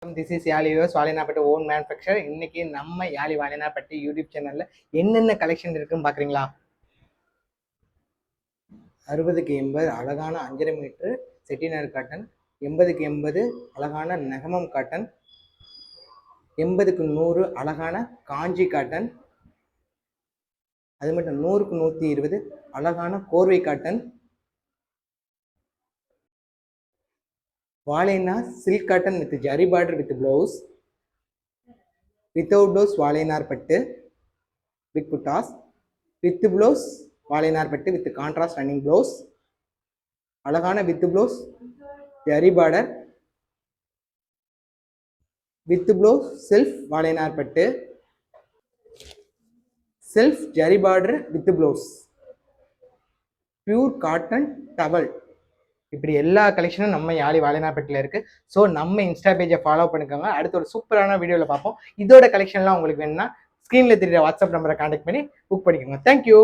This is Yazhi viewers, Valinappatti own manufacture. இன்னைக்கு நம்ம யாழி வாலினாப்பட்டி யூடியூப் சேனல்ல என்னென்ன கலெக்ஷன் இருக்குன்னு பாக்குறீங்களா? 60க்கு 80 அழகான 5.5 மீட்டர் செட்டிநாடு காட்டன், 80க்கு 80 அழகான நெகமம் காட்டன், 80க்கு 100 அழகான காஞ்சி காட்டன், அது மட்டும் 100க்கு 120 அழகான கோர்வை காட்டன், வாழைனா silk cotton with zari border with blouse, without blouse வாழைனார் பட்டு பிக் புட்டாஸ், வித் பிளவுஸ் வாழைனார் பட்டு வித் கான்ட்ராஸ்ட் ரன்னிங் பிளவுஸ், அழகான with blouse zari border with blouse self வாழைனார் பட்டு, self zari border with blouse, pure cotton towel. இப்படி எல்லா கலெக்ஷனும் நம்ம யாழி வாலினாப்பட்டியில் இருக்குது. ஸோ நம்ம இன்ஸ்டா பேஜை ஃபாலோ பண்ணிக்கோங்க. அடுத்த ஒரு சூப்பரான வீடியோவில் பார்ப்போம். இதோட கலெக்ஷன்லாம் உங்களுக்கு வேணும்னா ஸ்க்ரீனில் தெரியுற வாட்ஸ்அப் நம்பரை கான்டாக்ட் பண்ணி புக் பண்ணிக்கோங்க. தேங்க்யூ.